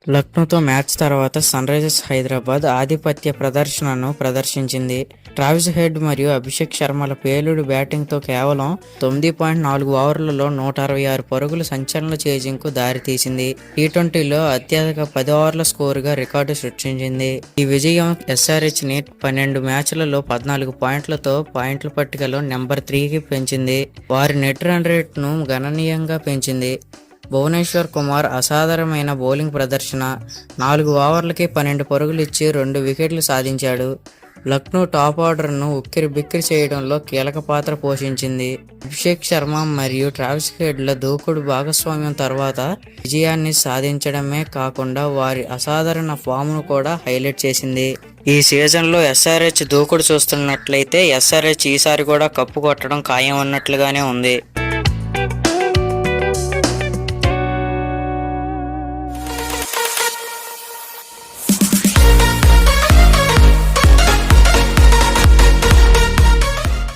లక్నోతో match తర్వాత Sunrisers Hyderabad ఆధిపత్య ప్రదర్శనను ప్రదర్శించింది. ట్రావిస్ హెడ్ మరియు అభిషేక్ శర్మల పేలుడు బ్యాటింగ్తో కేవలం 9.4 ఓవర్లలో 166 పరుగుల సంచలన చేజింగ్కు దారితీసింది. టీ20లో అత్యధిక 10 ఓవర్ల స్కోరుగా రికార్డు సృష్టించింది. ఈ విజయం ఎస్ఆర్హెచ్ని 12 మ్యాచ్లలో 14 పాయింట్లతో పాయింట్ల పట్టికలో నెంబర్ 3కి పెంచింది. వారి నెట్ రన్ రేట్ను గణనీయంగా పెంచింది. భువనేశ్వర్ కుమార్ అసాధారణమైన బౌలింగ్ ప్రదర్శన. 4 ఓవర్లకి 12 పరుగులు ఇచ్చి 2 వికెట్లు సాధించాడు. లక్నో టాప్ ఆర్డర్ను ఉక్కిరిబిక్కిరి చేయడంలో కీలక పాత్ర పోషించింది. అభిషేక్ శర్మ మరియు ట్రావిస్ హెడ్ల దూకుడు భాగస్వామ్యం తర్వాత విజయాన్ని సాధించడమే కాకుండా వారి అసాధారణ ఫామ్ను కూడా హైలైట్ చేసింది. ఈ సీజన్లో ఎస్ఆర్హెచ్ దూకుడు చూస్తున్నట్లయితే ఎస్ఆర్హెచ్ ఈసారి కూడా కప్పు కొట్టడం ఖాయం అన్నట్లుగానే ఉంది.